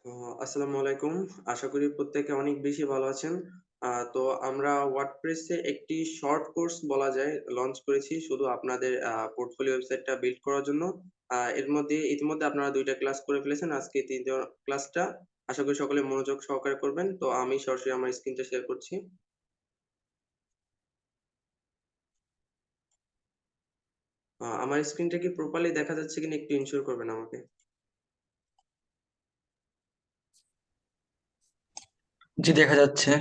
আসসালামু আলাইকুম। আশা করি প্রত্যেকে অনেক বেশি ভালো আছেন। তো আমরা ওয়ার্ডপ্রেসে একটি শর্ট কোর্স বলা যায় লঞ্চ করেছি শুধু আপনাদের পোর্টফোলিও ওয়েবসাইটটা বিল্ড করার জন্য। এর মধ্যে ইতিমধ্যে আপনারা 2টা ক্লাস করে ফেলেছেন। আজকে 3য় ক্লাসটা আশা করি সকলে মনোযোগ সহকারে করবেন। তো আমি সরাসরি আমার স্ক্রিনটা শেয়ার করছি। আমার স্ক্রিনটা কি প্রপারলি দেখা যাচ্ছে কিনা একটু ইনশিওর করবেন আমাকে। জি, দেখা যাচ্ছে।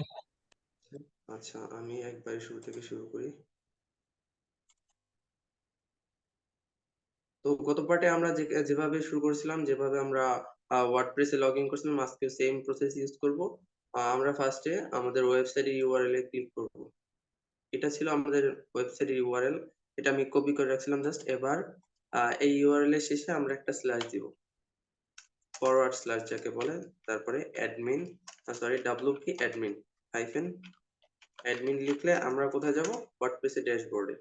আচ্ছা, আমি একবারে শুরু থেকে শুরু করি। তো গত পার্টে আমরা যেভাবে শুরু করেছিলাম, যেভাবে আমরা ওয়ার্ডপ্রেসে লগ ইন করেছিলাম, আজকে সেম প্রসেস ইউজ করব। আমরা ফার্স্টে আমাদের ওয়েবসাইটের ইউআরএল এ ক্লিক করব। এটা ছিল আমাদের ওয়েবসাইটের ইউআরএল। এটা আমি কপি করে রাখছিলাম জাস্ট। এবার এই ইউআরএল এর শেষে আমরা একটা স্ল্যাশ দিব, ফরওয়ার্ড স্ল্যাশ যাকে বলে। তারপরে অ্যাডমিন, সরি, ডাব্লিউ কি অ্যাডমিন হাইফেন অ্যাডমিন লিখলে আমরা কোথায় যাব? ওয়ার্ডপ্রেসের ড্যাশবোর্ডে।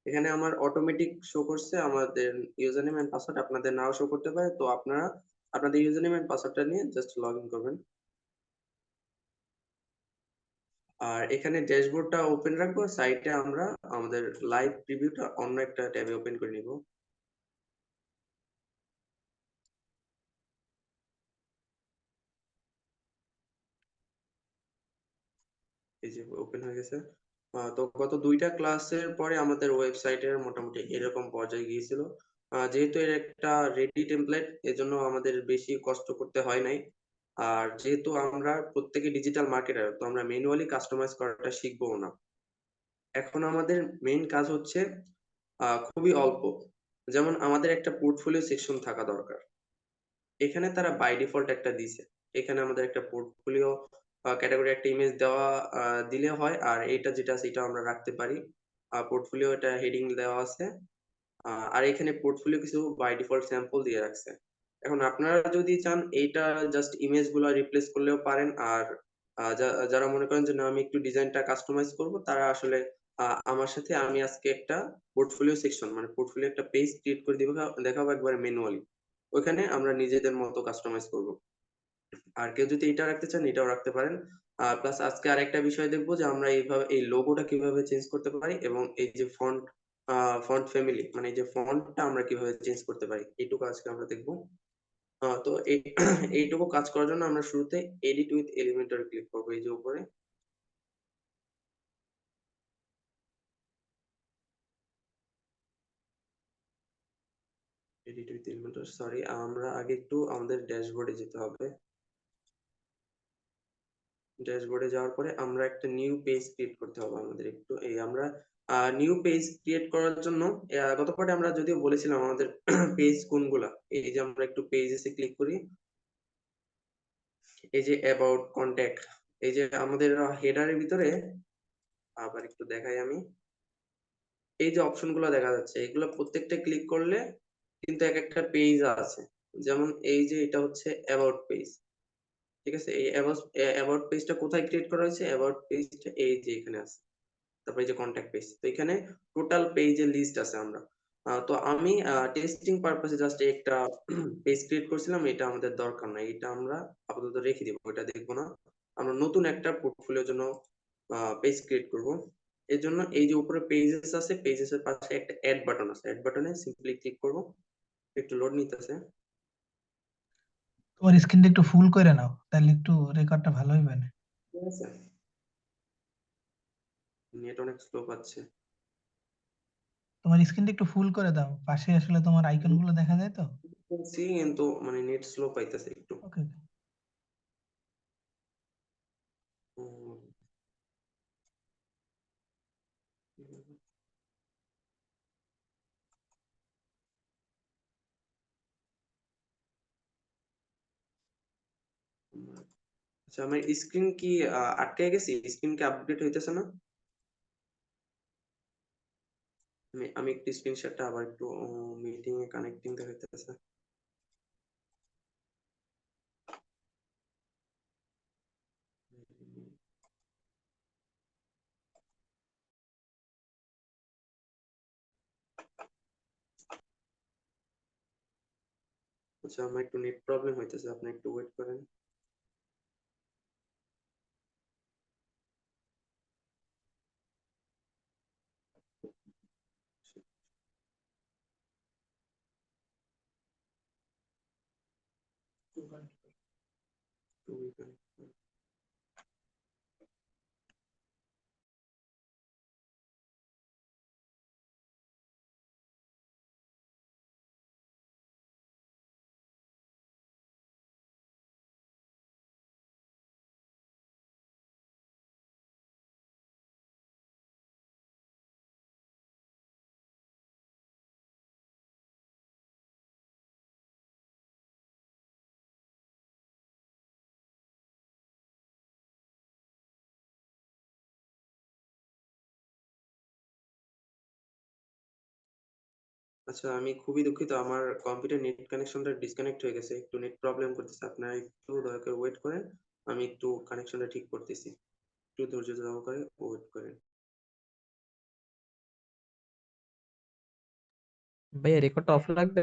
এখানে আমার অটোমেটিক শো করছে আমাদের ইউজার নেম এন্ড পাসওয়ার্ড। আপনাদের নাও শো করতে পারে। তো আপনারা আপনাদের ইউজার নেম এন্ড পাসওয়ার্ডটা নিয়ে জাস্ট লগ ইন করবেন। আর এখানে ড্যাশবোর্ডটা ওপেন রাখবো, সাইটে আমরা আমাদের লাইভ প্রিভিউটা অন্য একটা ট্যাবে ওপেন করে নিব। এই যে ওপেন হয়ে গেছে। তো গত 2টা ক্লাসের পরে আমাদের ওয়েবসাইটের মোটামুটি এরকম পর্যায়ে গিয়েছিল। যেহেতু এর একটা রেডি টেমপ্লেট, এজন্য আমাদের বেশি কষ্ট করতে হয় নাই। আর যেহেতু আমরা প্রত্যেকে ডিজিটাল মার্কেটার, তো আমরা ম্যানুয়ালি কাস্টমাইজ করাটা শিখবো না। এখন আমাদের মেইন কাজ হচ্ছে খুবই অল্প। যেমন আমাদের একটা পোর্টফোলিও সেকশন থাকা দরকার। এখানে তারা বাই ডিফল্ট একটা দিছে। এখানে আমাদের একটা পোর্টফোলিও ক্যাটাগরি একটা ইমেজ দেওয়া দিলে হয়। আর এটা যেটা আছে এটা আমরা রাখতে পারি। পোর্টফোলিও এটা হেডিং দেওয়া আছে। আর এখানে পোর্টফোলিও কিছু বাই ডিফল্ট স্যাম্পল দিয়ে রাখছে। এখন আপনারা যদি চান এইটা জাস্ট ইমেজ গুলা রিপ্লেস করলেও পারেন। আর যারা মনে করেন যে না আমি একটু ডিজাইনটা কাস্টমাইজ করব, তারা আসলে আমার সাথে আমি আজকে একটা পোর্টফোলিও সেকশন মানে পোর্টফোলিও একটা পেজ ক্রিয়েট করে দিব, দেখাবো একবারে ম্যানুয়ালি। ওইখানে আমরা নিজেদের মতো কাস্টমাইজ করব। আর কেউ যদি এটা রাখতে চান এটাও রাখতে পারেন। প্লাস আজকে আরেকটা বিষয় দেখবো যে আমরা এইভাবে এই লোগোটা কিভাবে চেঞ্জ করতে পারি, এবং এই যে ফন্ট ফন্ট ফ্যামিলি মানে এই যে ফন্টটা আমরা কিভাবে চেঞ্জ করতে পারি, এইটুকু আজকে আমরা দেখবো। তো এই এইটুকু কাজ করার জন্য আমরা শুরুতে এডিট উইথ এলিমেন্টর ক্লিক করবো, এই যে উপরে। এডিট উইথ এলিমেন্টর, সরি, আমরা আগে একটু আমাদের ড্যাশবোর্ডে যেতে হবে। ড্যাশবোর্ডে যাওয়ার পরে আমরা একটা নিউ পেজ ক্রিয়েট করতে হবে আমাদের একটু। এই আমরা নিউ পেজ ক্রিয়েট করার জন্য গত পার্টে আমরা যদিও বলেছিলাম আমাদের পেজ কোনগুলা। এই যে আমরা একটু পেজেসে ক্লিক করি। এই যে অ্যাবাউট, কন্ট্যাক্ট, এই যে আমাদের হেডারের ভিতরে আবার একটু দেখাই আমি। এই যে অপশন গুলো দেখা যাচ্ছে, এগুলো প্রত্যেকটা ক্লিক করলে কিন্তু এক একটা পেজ আছে। যেমন এই যে এটা হচ্ছে অ্যাবাউট পেজ। ঠিক আছে, এই অ্যাবাউট পেজটা কোথায় ক্রিয়েট করা হয়েছে? অ্যাবাউট পেজটা এই যে এখানে আছে। তারপরে এই যে কন্ট্যাক্ট পেজ, তো এখানে টোটাল পেজের লিস্ট আছে আমরা। তো আমি টেস্টিং পারপাসে জাস্ট একটা পেজ ক্রিয়েট করছিলাম, এটা আমাদের দরকার নাই, এটা আমরা আপাতত রেখে দিব, এটা দেখবো না। আমরা নতুন একটা পোর্টফোলিওর জন্য পেজ ক্রিয়েট করব। এর জন্য এই যে উপরে পেজেস আছে, পেজেস এর পাশে একটা অ্যাড বাটন আছে, অ্যাড বাটনে সিম্পলি ক্লিক করব। একটু লোড নিতেছে। তোমার স্ক্রিনটা একটু ফুল করে নাও, তাহলে একটু রেকর্ডটা ভালো হইবে না। ঠিক আছে, নেট অনেক স্লো পাচ্ছে। তোমার স্ক্রিনটা একটু ফুল করে দাও, পাশে আসলে তোমার আইকন গুলো দেখা যায় তো। করছি কিন্তু মানে নেট স্লো পাইতেছে একটু। ওকে। উম, আচ্ছা, আমার স্ক্রিন কি আটকে গেছি? স্ক্রিন কি আপডেট হইতেছে না? আমি একটু স্ক্রিনশটটা আবার একটু মিটিং এ কানেক্টিং দেখাইতেছে। আচ্ছা, আমার একটু নেট প্রবলেম হইতেছে, আপনি একটু ওয়েট করেন। আচ্ছা, আমি খুবই দুঃখিত, আমার কম্পিউটার নেট কানেকশনটা ডিসকানেক্ট হয়ে গেছে, একটু নেট প্রবলেম করতেছে, আপনারা একটু দয়া করে ওয়েট করেন, আমি একটু কানেকশনটা ঠিক করতেছি, একটু ধৈর্য সহকারে ওয়েট করেন। ভাইয়া রেকর্ডটা অফ রাখবে।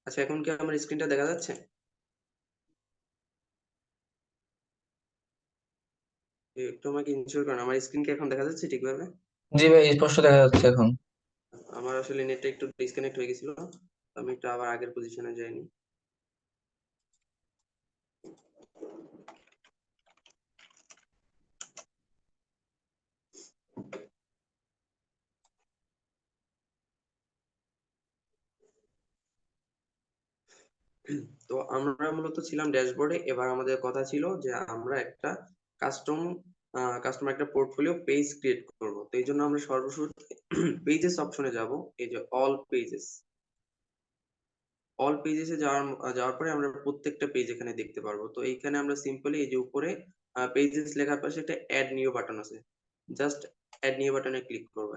আচ্ছা, এখন কি আমার স্ক্রিনটা দেখা যাচ্ছে? একটু আমাকে ইনশিওর করেন, আমার স্ক্রিন কি এখন দেখা যাচ্ছে ঠিকভাবে? জি ভাই, স্পষ্ট দেখা যাচ্ছে এখন। আমার আসলে নেটটা একটু ডিসকানেক্ট হয়ে গেছিল, আমি একটু আবার আগের পজিশনে যাইনি। তো আমরা মূলত ছিলাম ড্যাশবোর্ডে। এবার আমাদের কথা ছিল যে আমরা একটা কাস্টম কাস্টমার একটা পোর্টফোলিও পেজ ক্রিয়েট করব। তো এই জন্য আমরা সর্বশুরুতে পেজেস অপশনে যাব। এই যে অল পেজেসে যাওয়ার পরে আমরা প্রত্যেকটা পেজ এখানে দেখতে পারবো। তো এইখানে আমরা সিম্পলি এই যে উপরে পেজেস লেখার পাশে একটা অ্যাড নিউ বাটন আছে, জাস্ট অ্যাড নিউ বাটনে ক্লিক করবো।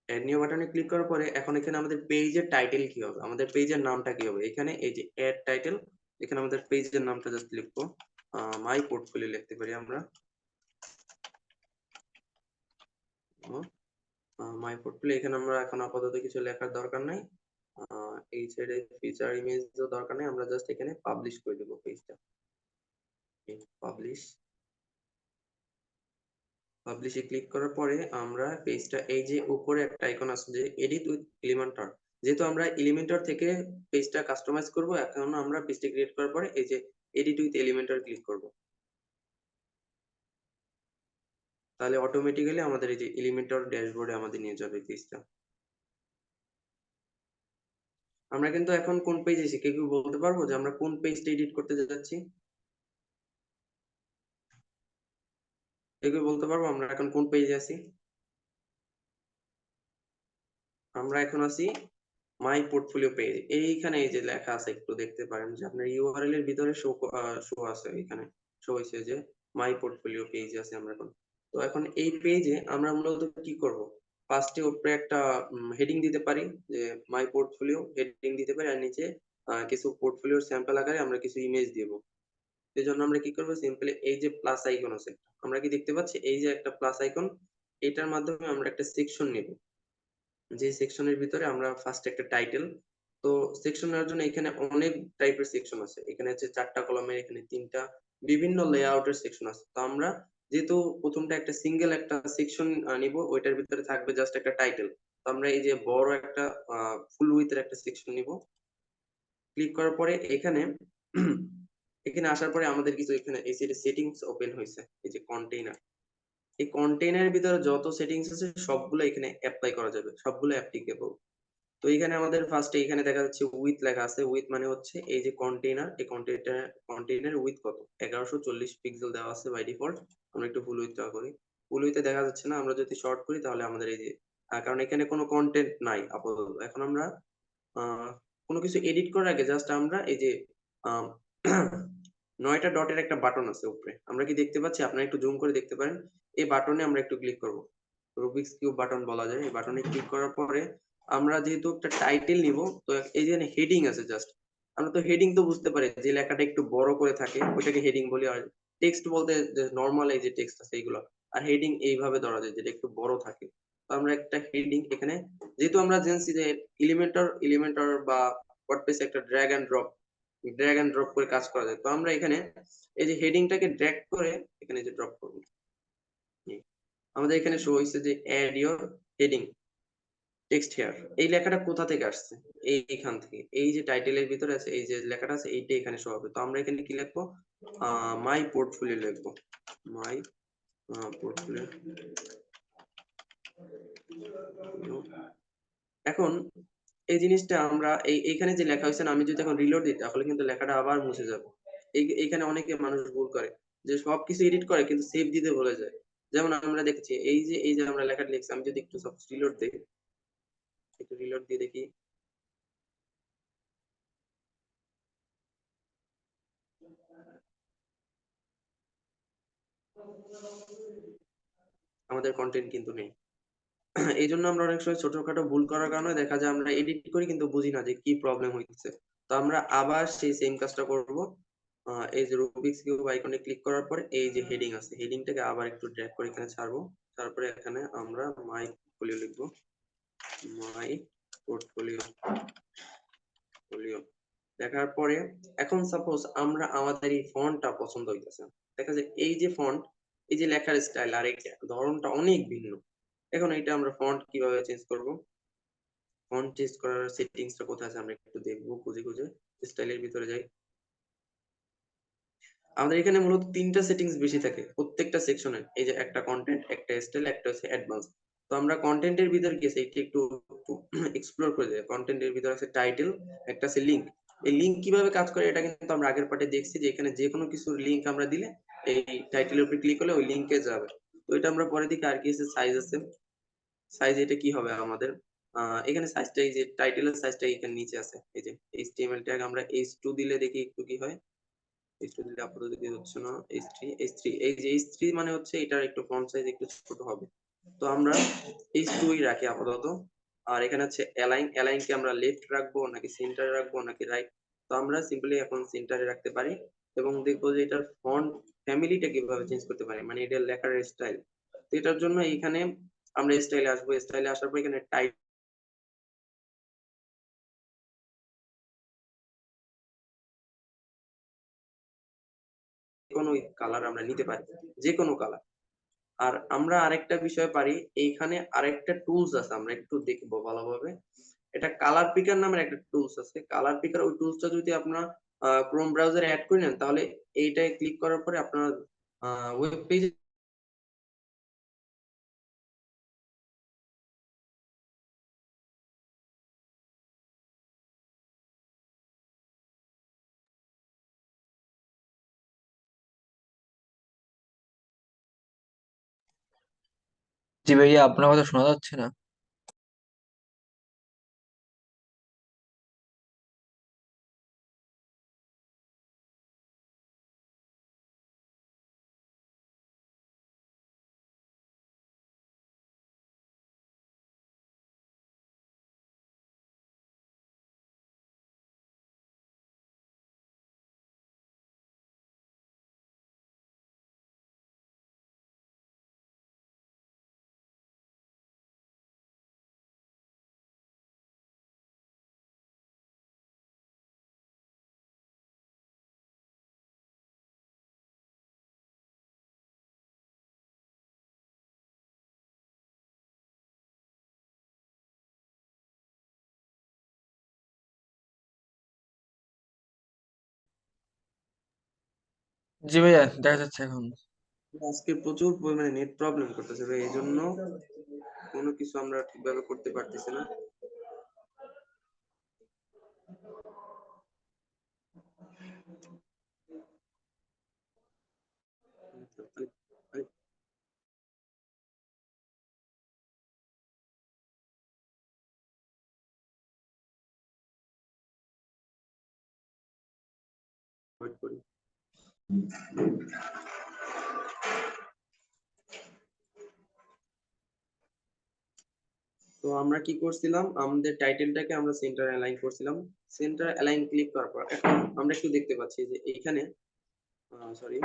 অ্যাড নিউ বাটনে ক্লিক করার পরে এখন এখানে আমাদের পেজের টাইটেল কি হবে, আমাদের পেজের নামটা কি হবে, এখানে এই যে অ্যাড টাইটেল, এখানে আমাদের পেজের নামটা জাস্ট লিখবো, মাই পোর্টফোলিও লিখতে পারি আমরা। মাই পোর্টফোলিও এখানে আমরা এখন আপাতত কিছু লেখার দরকার নাই। এই সাইডে ফিচার ইমেজও দরকার নেই, আমরা জাস্ট এখানে পাবলিশ করে দেবো পেজটা। পাবলিশ পাবলিশে ক্লিক করার পরে আমরা পেজটা, এই যে উপরে একটা আইকন আছে যে এডিট উইথ এলিমেন্টর, যেহেতু আমরা এলিমেন্টর থেকে পেজটা কাস্টমাইজ করব, এখন আমরা পেজটা ক্রিয়েট করার পরে এই যে এডিট উইথ এলিমেন্টর ক্লিক করব। তাহলে অটোমেটিক্যালি আমাদের এই যে এলিমেন্টর ড্যাশবোর্ডে আমাদের নিয়ে যাবে পেজটা। আমরা কিন্তু এখন কোন পেজে এসেছি, কেউ বলতে পারবো যে আমরা কোন পেজটা এডিট করতে যাচ্ছি? কেউ বলতে পারবো আমরা এখন কোন পেজে আছি? আমরা এখন আছি মাই পোর্টফোলিও পেজ। এইখানে এই যে লেখা আছে, একটু দেখতে পারেন যে আপনার ইউআরএল এর ভিতরে শো আছে, এখানে শো হয়েছে যে মাই পোর্টফোলিও পেজ আছে আমরা এখন। তো এখন এই পেজে আমরা মূলত কি করব, ফার্স্টে উপরে একটা হেডিং দিতে পারি যে মাই পোর্টফোলিও হেডিং দিতে পারি, আর নিচে কিছু পোর্টফোলিওর স্যাম্পল আকারে আমরা কিছু ইমেজ দিব। এই জন্য আমরা কি করবো, সিম্পলি এই যে প্লাস আইকন আছে, আমরা কি দেখতে পাচ্ছি এই যে একটা প্লাস আইকন, এটার মাধ্যমে আমরা একটা সেকশন নিব। যে সেকশনের ভিতরে আমরা ফার্স্ট একটা টাইটেল, তো সেকশন নেওয়ার জন্য এখানে অনেক টাইপের সেকশন আছে, এখানে হচ্ছে 4টা কলামের, এখানে 3টা, বিভিন্ন লেআউটের সেকশন আছে। তো আমরা যেহেতু প্রথমটা একটা সিঙ্গেল একটা সেকশন নিব, ওইটার ভিতরে থাকবে জাস্ট একটা টাইটেল, তো আমরা এই যে বড় একটা ফুল উইথের একটা সেকশন নিব। ক্লিক করার পরে এখানে এখানে আসার পরে আমাদের কিছু এখানে এই সেটিংস ওপেন হয়েছে, এই যে কন্টেইনার, এই কন্টেইনারের ভিতরে যত সেটিংস আছে সবগুলো এখানে অ্যাপ্লাই করা যাবে, সবগুলো অ্যাপ্লিকেবল। তো এখানে আমাদের ফার্স্টে এখানে দেখা যাচ্ছে উইথ লেখা আছে, উইথ মানে হচ্ছে এই যে কন্টেইনার, এই কন্টেইনার উইথ কত, 1140 পিক্সেল দেওয়া আছে বাই ডিফল্ট। আমরা একটু ফুল উইথটা করি, ফুল উইথে দেখা যাচ্ছে না, আমরা যদি শর্ট করি তাহলে আমাদের এই যে কারণ এখানে কোনো কন্টেন্ট নাই আপাতত। এখন আমরা আহ কোনো কিছু এডিট করার আগে জাস্ট আমরা এই যে আহ 9টা ডটের একটা বাটন আছে উপরে, আমরা কি দেখতে পাচ্ছি, আপনারা একটু জুম করে দেখতে পারেন, এই বাটনে আমরা একটু ক্লিক করব, রুবিক্স কিউব বাটন বলা যায়। এই বাটনে ক্লিক করার পরে আমরা যেহেতু একটা টাইটেল নিব, তো এই যে হেডিং আছে জাস্ট, আমরা তো হেডিং তো বুঝতে পারি যে লেখাটা একটু বড় করে থাকে ওইটাকে হেডিং বলি, আর টেক্সট বলতে যে নর্মাল এই যে টেক্সট আছে এইগুলো, আর হেডিং এইভাবে ধরা যায় যেটা একটু বড় থাকে। তো আমরা একটা হেডিং এখানে, যেহেতু আমরা জেনেছি যে এলিমেন্টর বা ওয়ার্ডপ্রেসে একটা ড্র্যাগ এন্ড ড্রপ করে কাজ করা যায়, তো আমরা এখানে এই যে হেডিংটাকে ড্র্যাগ করে এখানে যে ড্রপ করব। আমাদের এখানে শো হয়েছে যে add your heading text here, এই লেখাটা কোথা থেকে আসছে, এইখান থেকে, এই যে টাইটেলের ভিতরে আছে এই যে লেখাটা আছে এইটা এখানে শো হবে। তো আমরা এখানে কি লিখবো, মাই পোর্টফোলিও লিখবো, মাই পোর্টফোলিও। এখন এই জিনিসটা আমরা এইখানে যে লেখা হয়েছে না, আমি যদি এখন রিলোড দিই তাহলে কিন্তু লেখাটা আবার মুছে যাবে। এইখানে অনেকে মানুষ ভুল করে যে সবকিছু এডিট করে কিন্তু সেভ দিতে ভুলে যায়। যেমন আমরা দেখছি এই যে আমরা লেখাটা লিখছি, আমি যদি একটু সব রিলোড দিই, একটু রিলোড দিয়ে দেখি, আমাদের কন্টেন্ট কিন্তু নেই। এই জন্য আমরা অনেক সময় ছোটখাটো ভুল করার কারণে দেখা যায় আমরা এডিট করি কিন্তু বুঝি না যে কি প্রবলেম হচ্ছে। তো আমরা আবার সেই সেম কাজটা করব, এই যে রুবিক্স কিউব আইকনে ক্লিক করার পর এই যে হেডিং আছে, হেডিংটাকে আবার একটু ড্র্যাগ করে এখানে ছাড়বো। তারপরে এখানে আমরা মাই পোর্টফোলিও লিখবো, মাই পোর্টফোলিও দেখার পরে এখন সাপোজ আমরা আমাদের এই ফন্টটা পছন্দ হইতেছে, দেখা যায় এই যে ফন্ট, এই যে লেখার স্টাইল আর এই ধরনটা অনেক ভিন্ন। এখন এটা আমরা ফন্ট কিভাবে চেঞ্জ করব? ফন্ট চেঞ্জ করার সেটিংসটা কোথায় আছে আমরা একটু দেখবো, খুঁজে খুঁজে স্টাইলের ভিতরে যাই। আমাদের এখানে মূলত তিনটা সেটিংস বেশি থাকে প্রত্যেকটা সেকশনে, এই যে একটা কন্টেন্ট, একটা স্টাইল, একটা হচ্ছে অ্যাডভান্স। তো আমরা কন্টেন্টের ভিতর গেছি, এটা একটু এক্সপ্লোর করে যাই। কন্টেন্টের ভিতর আছে টাইটেল, একটা আছে লিংক। এই লিংক কিভাবে কাজ করে এটা কিন্তু আমরা আগের পার্টে দেখছি, যে এখানে যে কোনো কিছুর লিংক আমরা দিলে এই টাইটেলের উপর ক্লিক করলে ওই লিংকে যাবে। তো এটা আমরা পরে দেখি। আর কি আছে, সাইজ আছে। সাইজ এটা কি হবে আমাদের, এখানে সাইজটা, এই যে টাইটেলের সাইজটা এখানে নিচে আছে, এই যে HTML ট্যাগ আমরা H2 দিলে দেখি একটু কি হয়। H2 দিলে আপাতত দিয়ে হচ্ছে না। H3 এই যে H3 মানে হচ্ছে এটার একটু ফন্ট সাইজ একটু ছোট হবে। তো আমরা H2 ই রাখি আপাতত। আর এখানে হচ্ছে অ্যালাইন কে আমরা লেফট রাখবো নাকি সেন্টারে রাখবো নাকি রাইট? তো আমরা সিম্পলি এখন সেন্টারে রাখতে পারি। এবং দেখবো যে এটার ফন্ট ফ্যামিলিটা কিভাবে চেঞ্জ করতে পারি, মানে এটার লেখার স্টাইল। তো এটার জন্য এইখানে আমরা স্টাইলে আসবো। স্টাইলে আসার পর এখানে টাইপ কোনো কালার আমরা নিতে পারি, যে কোনো কালার। আর আমরা আরেকটা বিষয় পারি, এইখানে আরেকটা টুলস আছে, আমরা একটু দেখবো ভালোভাবে। এটা কালার পিকার নামের একটা টুলস আছে। কালার পিকার, ওই টুলসটা যদি আপনার ক্রোম ব্রাউজারে অ্যাড করে নেন, তাহলে এইটায় ক্লিক করার পরে আপনার ওয়েব পেজে জি ভাইয়া, আপনার কথা শোনা যাচ্ছে না। জি ভাইয়া, দেখা যাচ্ছে এখন। আজকে প্রচুর পরিমাণে নেট প্রবলেম করতেছে ভাই, এই জন্য কোনো কিছু আমরা ঠিকভাবে করতে পারতেছি না। ওয়েট করি। তো আমরা কি করছিলাম, আমাদের টাইটেলটাকে আমরা সেন্টার অ্যালাইন করছিলাম। সেন্টার অ্যালাইন ক্লিক করার পর এখন আমরা একটু দেখতে পাচ্ছি যে এইখানে, সরি,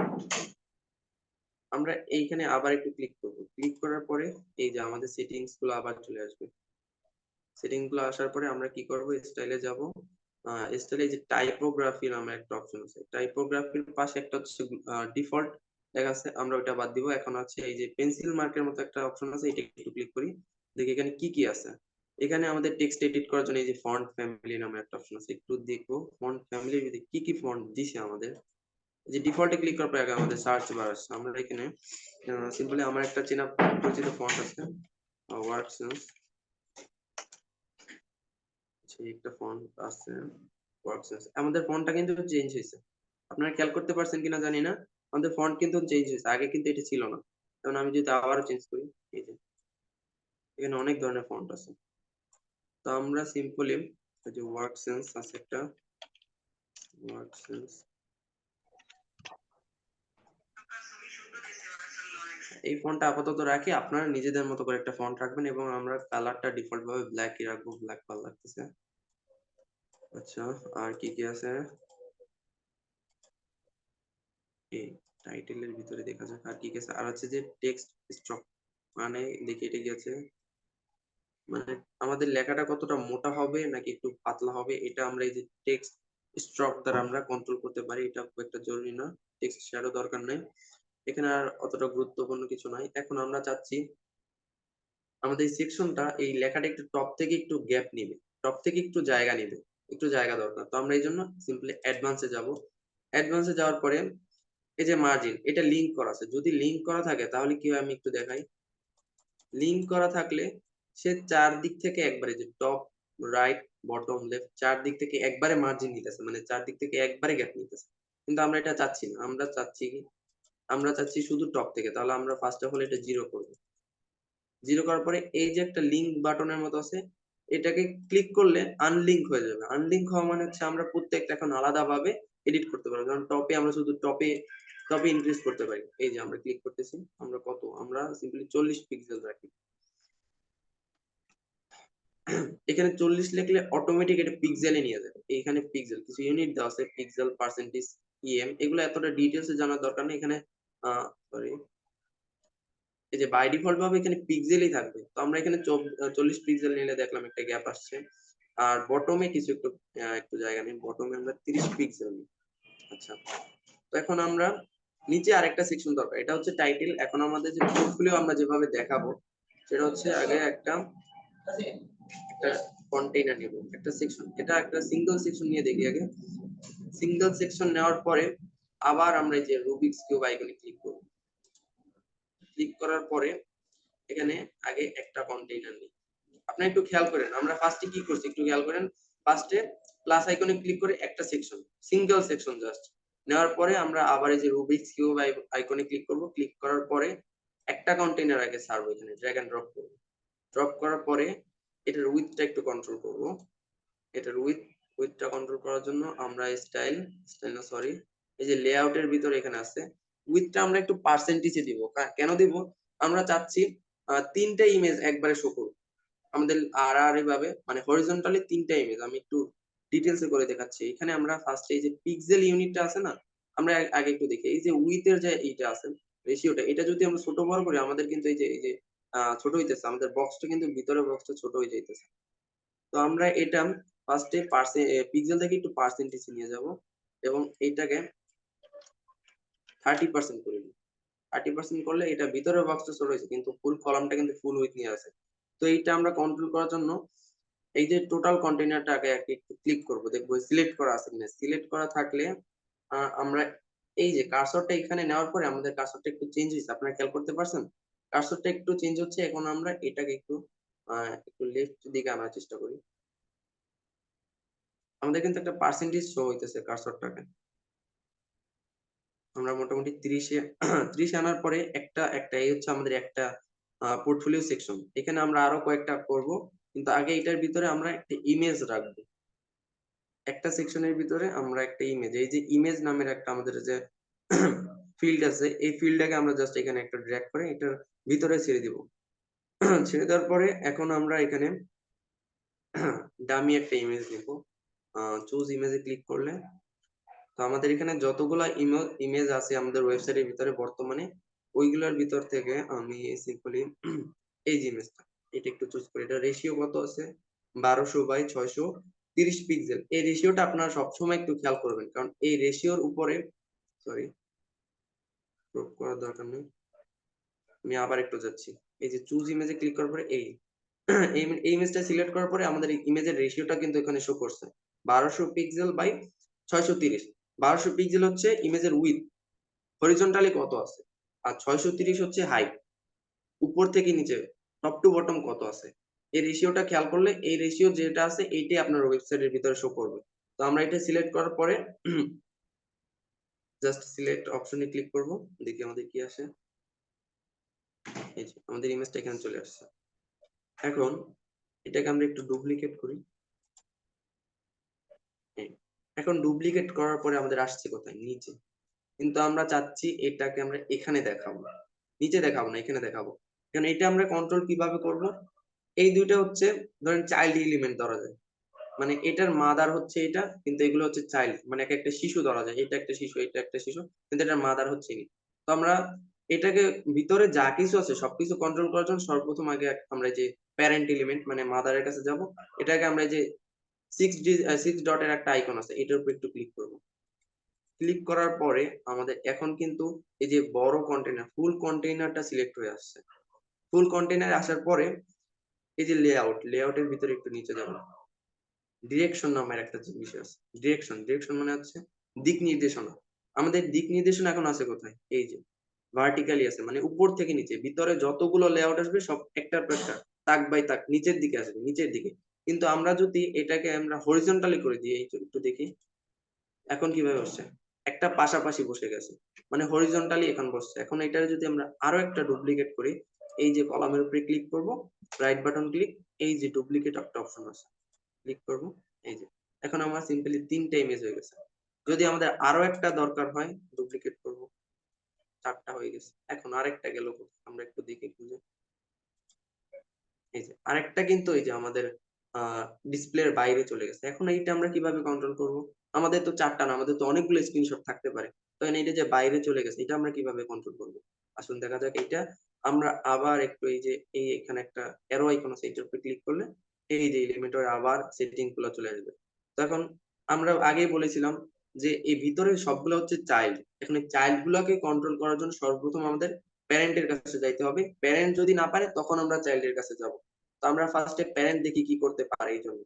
আমরা এইখানে আবার একটু ক্লিক করব। ক্লিক করার পরে এই যে আমাদের সেটিংস গুলো আবার চলে আসবে। সেটিং গুলো আসার পরে আমরা কি করব, স্টাইলে যাব। স্টাইলে যে টাইপোগ্রাফি নামে একটা অপশন আছে, টাইপোগ্রাফির পাশে একটা হচ্ছে ডিফল্ট লেখা আছে, আমরা ওটা বাদ দিব। এখন আছে এই যে পেন্সিল মার্কের মতো একটা অপশন আছে, এটা একটু ক্লিক করি, দেখি এখানে কি কি আছে। এখানে আমাদের টেক্সট এডিট করার জন্য এই যে ফন্ট ফ্যামিলি নামে একটা অপশন আছে, একটু দেখবো ফন্ট ফ্যামিলির ভিতরে কি কি ফন্ট দিছে আমাদের। যে ডিফল্টে ক্লিক করার পর আগে আমাদের সার্চ বার আসছে। আমরা এখানে সিম্পলি আমার একটা চেনা পরিচিত ফন্ট আছে, ওয়ার্কসেন্স, সেই একটা ফন্ট আছে ওয়ার্কসেন্স। আমাদের ফন্টটা কিন্তু চেঞ্জ হয়েছে, আপনারা খেয়াল করতে পারছেন কিনা জানি না। আমাদের ফন্ট কিন্তু চেঞ্জ হয়েছে, আগে কিন্তু এটা ছিল না। কারণ আমি যদি আবারও চেঞ্জ করি, এই যে এখানে অনেক ধরনের ফন্ট আছে। তো আমরা সিম্পলি যে ওয়ার্কসেন্স আছে একটা, ওয়ার্কসেন্স, এই ফন্টটা আপাতত রাখি। আপনারা নিজেদের মতো করে একটা ফন্ট রাখবেন এবং আমরা কালারটা ডিফল্ট ভাবে ব্ল্যাকই রাখবো, ব্ল্যাক ভালো লাগতেছে। আচ্ছা, আর কি কি আছে, এই টাইটেলের ভিতরে দেখা যাক আর কি আছে। আর আছে যে টেক্সট স্ট্রক, মানে দেখি এটা কি আছে, মানে আমাদের লেখাটা কতটা মোটা হবে নাকি একটু পাতলা হবে, এটা আমরা এই যে টেক্সট স্ট্রক দ্বারা আমরা কন্ট্রোল করতে পারি। এটা খুব একটা জরুরি না, টেক্সট শ্যাডো দরকার নেই এখানে, আর অতটা গুরুত্বপূর্ণ কিছু নাই। এখন আমরা চাচ্ছি আমাদের এই সেকশনটা, এই লেখাটা একটু টপ থেকে একটু গ্যাপ নিবে, টপ থেকে একটু জায়গা নিবে, একটু জায়গা দরকার। তো আমরা এই জন্য সিম্পলি অ্যাডভান্সে যাব। অ্যাডভান্সে যাওয়ার পরে এই যে মার্জিন, এটা লিংক করা আছে, যদি লিংক করা থাকে তাহলে কি হয় আমি একটু দেখাই। লিংক করা থাকলে সে চারদিক থেকে একবারে, যে টপ রাইট বটম লেফট চারদিক থেকে একবারে মার্জিন নিতেছে, মানে চারদিক থেকে একবারে গ্যাপ নিতেছে। কিন্তু আমরা এটা চাচ্ছি না, আমরা চাচ্ছি কি, আমরা চাচ্ছি শুধু টপ থেকে। তাহলে আমরা ফার্স্ট অফ অল এটা 0 করব। 0 করার পরে এই যে একটা লিংক বাটনের মতো আছে, এটাকে ক্লিক করলে আনলিংক হয়ে যাবে। আনলিংক হওয়া মানে হচ্ছে আমরা প্রত্যেকটা এখন আলাদাভাবে এডিট করতে পারবো, কারণ টপে আমরা শুধু টপে টপে ইনক্রিজ করতে পারি। এই যে আমরা ক্লিক করতেছি, আমরা কত, আমরা সিম্পলি 40 পিক্সেল রাখি। এখানে 40 লিখলে অটোমেটিক এটা পিক্সেলে নিয়ে যাবে। এখানে পিক্সেল কিছু ইউনিট দেওয়া আছে, পিক্সেল, পার্সেন্টেজ, এগুলো এতটা ডিটেইলসে জানার দরকার নেই এখানে। সরি, এই যে বাই ডিফল্ট ভাবে এখানে পিক্সেলই থাকবে। তো আমরা এখানে 40 পিক্সেল নিলে দেখলাম একটা গ্যাপ আসছে। আর বটমে কিছু একটু একটু জায়গা নেই, বটমে আমরা 30 পিক্সেল নিই। আচ্ছা, তো এখন আমরা নিচে আরেকটা সেকশন দরকার, এটা হচ্ছে টাইটেল। এখন আমাদের যে পোর্টফোলিও আমরা যেভাবে দেখাবো সেটা হচ্ছে আগে একটা কন্টেইনার নিব, একটা সেকশন, এটা একটা সিঙ্গেল সেকশন নিয়ে দেখি আগে। সিঙ্গেল সেকশন নেওয়ার পরে আবার আমরা এই যে রুবিক্স কিউব আইকনে ক্লিক করব। ক্লিক করার পরে এখানে আগে একটা কন্টেইনার নিই। আপনি একটু খেয়াল করেন আমরা ফার্স্টে কি করছি, একটু খেয়াল করেন। ফার্স্টে প্লাস আইকনে ক্লিক করে একটা সেকশন, সিঙ্গেল সেকশন জাস্ট নেওয়ার পরে আমরা আবার এই যে রুবিক্স কিউব আইকনে ক্লিক করব। ক্লিক করার পরে একটা কন্টেইনার আগে ছাড়বো, এখানে ড্র্যাগ এন্ড ড্রপ করব। ড্রপ করার পরে এটার উইথটা একটু কন্ট্রোল করব। এটার উইথটা কন্ট্রোল করার জন্য আমরা স্টাইল না সরি, এই যে লেআউটের ভিতরে এখানে আছে, উইথটা আমরা একটু পার্সেন্টেজে দিব। কেন দিব, আমরা চাচ্ছি তিনটা ইমেজ একবারে শো করব আমাদের আর এভাবে, মানে হরিজন্টালি তিনটা ইমেজ। আমি একটু ডিটেইলসে করে দেখাচ্ছি। এখানে আমরা ফার্স্ট এই যে পিক্সেল ইউনিটটা আছে না, আমরা আগে একটু দেখি এই যে উইথের যে এইটা আছে রেশিওটা, এটা যদি আমরা ছোট বড় করি আমাদের কিন্তু এই যে ছোট হইতেছে, আমাদের বক্সটা কিন্তু ভিতরে বক্সটা ছোট হয়ে যাইতেছে। তো আমরা এটা ফার্স্টে পিক্সেল থেকে একটু পার্সেন্টেজ নিয়ে যাব এবং এইটাকে 30% করে নিই। 30% করলে এটা ভিতরের বক্সটা ছোট হয়েছে কিন্তু ফুল কলামটা কিন্তু ফুল উইথ নিয়ে আছে। তো এইটা আমরা কন্ট্রোল করার জন্য এই যে টোটাল কন্টেইনারটাকে একটু ক্লিক করব, দেখবো সিলেক্ট করা আছে কিনা। সিলেক্ট করা থাকলে আমরা এই যে কার্সরটা এখানে নেওয়ার পরে আমাদের কার্সরটা একটু চেঞ্জ হয়েছে, আপনারা খেয়াল করতে পারছেন কার্সরটা একটু চেঞ্জ হচ্ছে। এখন আমরা এটাকে একটু একটু লেফট দিকে আনার চেষ্টা করি। আমাদের কিন্তু একটা পার্সেন্টেজ শো হইতেছে কার্সরটাকে। আমরা মোটামুটি 30 আনার পরে একটা একটা এই হচ্ছে আমাদের একটা পোর্টফোলিও সেকশন। এখানে আমরা আরো কয়েকটা করব, কিন্তু আগে এটার ভিতরে আমরা একটা ইমেজ রাখবো। একটা সেকশনের ভিতরে আমরা একটা ইমেজ, এই যে ইমেজ নামের একটা আমাদের যে ফিল্ড আছে, এই ফিল্ডটাকে আমরা জাস্ট এখানে একটা ড্র্যাগ করে এটার ভিতরে ছেড়ে দিব। ছেড়ে দেওয়ার পরে এখন আমরা এখানে ডামি একটা ইমেজ নিব। চুজ ইমেজে ক্লিক করলে তো আমাদের এখানে যতগুলা ইমেজ আছে আমাদের ওয়েবসাইটের ভিতরে বর্তমানে, ওইগুলোর ভিতর থেকে আমি সিম্পলি এই যে ইমেজটা, এটা একটু চুজ করি। এটা রেশিও কত আছে, 1200/630 পিক্সেল। এই রেশিওটা আপনারা সবসময় একটু খেয়াল করবেন, কারণ এই রেশিওর উপরে, সরি ক্রপ করার দরকার নেই, আমি আবার একটু যাচ্ছি। এই যে চুজ ইমেজে ক্লিক করার পরে এই ইমেজটা সিলেক্ট করার পরে আমাদের ইমেজের রেশিওটা কিন্তু এখানে শো করছে 1200 পিক্সেল/630। 1200 পিক্সেল হচ্ছে ইমেজের উইথ, হরিজন্টালি কত আছে, আর 630 হচ্ছে হাইট, উপর থেকে নিচে টপ টু বটম কত আছে। এই রেশিওটা খেয়াল করলে এই রেশিও যেটা আছে এইটাই আপনার ওয়েবসাইটের ভিতরে শো করবে। তো আমরা এটা সিলেক্ট করার পরে জাস্ট সিলেক্ট অপশনে ক্লিক করব, দেখি আমাদের কি আসে। এই যে আমাদের ইমেজটা এখানে চলে আসছে। এখন এটাকে আমরা একটু ডুপ্লিকেট করি। এখন ডুপ্লিকেট করার পরে আমাদের আসছে কোথায়, নিচে। কিন্তু আমরা চাচ্ছি এটাকে আমরা এখানে দেখাবো, নিচে দেখাবো না, এখানে দেখাবো। কারণ এটা আমরা কন্ট্রোল কিভাবে করব, এই দুইটা হচ্ছে ধরেন চাইল্ড এলিমেন্ট ধরা যায়। মানে এটার মাদার হচ্ছে এটা, কিন্তু এগুলো হচ্ছে চাইল্ড, মানে এক একটা শিশু ধরা যায়, এটা একটা শিশু, এটা একটা শিশু, কিন্তু এটার মাদার হচ্ছে ইনি। তো আমরা এটাকে ভিতরে যা কিছু আছে সবকিছু কন্ট্রোল করার জন্য সর্বপ্রথম আগে আমরা যে প্যারেন্ট এলিমেন্ট মানে মাদারের কাছে যাব, এটাকে আমরা যে 6 ডটের একটা আইকন আছে এটার উপর একটু ক্লিক করব। ক্লিক করার পরে আমাদের এখন কিন্তু এই যে বড় কন্টেইনার ফুল কন্টেইনারটা সিলেক্ট হয়ে আসছে। ফুল কন্টেইনার আসার পরে এই যে লেআউটের ভিতরে একটু নিচে যাবো, ডিরেকশন নামের একটা বিষয় আছে। ডিরেকশন মানে হচ্ছে দিক নির্দেশনা। আমাদের দিক নির্দেশনা এখন আছে কোথায়? এই যে ভার্টিক্যালি আছে, মানে উপর থেকে নিচে, ভিতরে যতগুলো লেআউট আসবে সব একটার পর একটা তাক বাই তাক নিচের দিকে আসবে, নিচের দিকে। কিন্তু আমরা যদি এটাকে আমরা হরিজন্টালি করে দিই, এই যে একটু দেখি এখন কিভাবে বসছে, একটা পাশাপাশি বসে গেছে, মানে হরিজন্টালি এখন বসছে। এখন এটার যদি আমরা আরো একটা ডুপ্লিকেট করি, এই যে কলামের উপরে ক্লিক করব, রাইট বাটন ক্লিক, এই যে ডুপ্লিকেট একটা অপশন আছে, ক্লিক করব, এই যে এখন আমার সিম্পলি 3টা ইমেজ হয়ে গেছে। যদি আমাদের আরো একটা দরকার হয় ডুপ্লিকেট করব, 4টা হয়ে গেছে। এখন আরেকটা গেল কোথায়? আমরা একটু দেখে খুঁজে, এই যে আরেকটা কিন্তু এই যে আমাদের ডিসপ্লের বাইরে চলে গেছে। এখন এইটা আমরা কিভাবে কন্ট্রোল করব? আমাদের তো 4টা না, আমাদের তো অনেকগুলো স্ক্রিনশট থাকতে পারে। তো এইটা যে বাইরে চলে গেছে এটা আমরা কিভাবে কন্ট্রোল করব? আসুন দেখা যাক। এটা আমরা আবার একটু এই যে এখানে একটা অ্যারো আইকন আছে, এটার উপরে ক্লিক করলে এই যে এলিমেন্টের আবার সেটিং গুলো চলে আসবে। তো এখন আমরা আগেই বলেছিলাম যে এই ভিতরে সবগুলো হচ্ছে চাইল্ড। এখন এই চাইল্ড গুলোকে কন্ট্রোল করার জন্য সর্বপ্রথম আমাদের প্যারেন্টের কাছে যাইতে হবে। প্যারেন্ট যদি না পারে তখন আমরা চাইল্ডের কাছে যাব। তো আমরা ফার্স্টে প্যারেন্ট দেখি কি করতে পারে এই জন্য।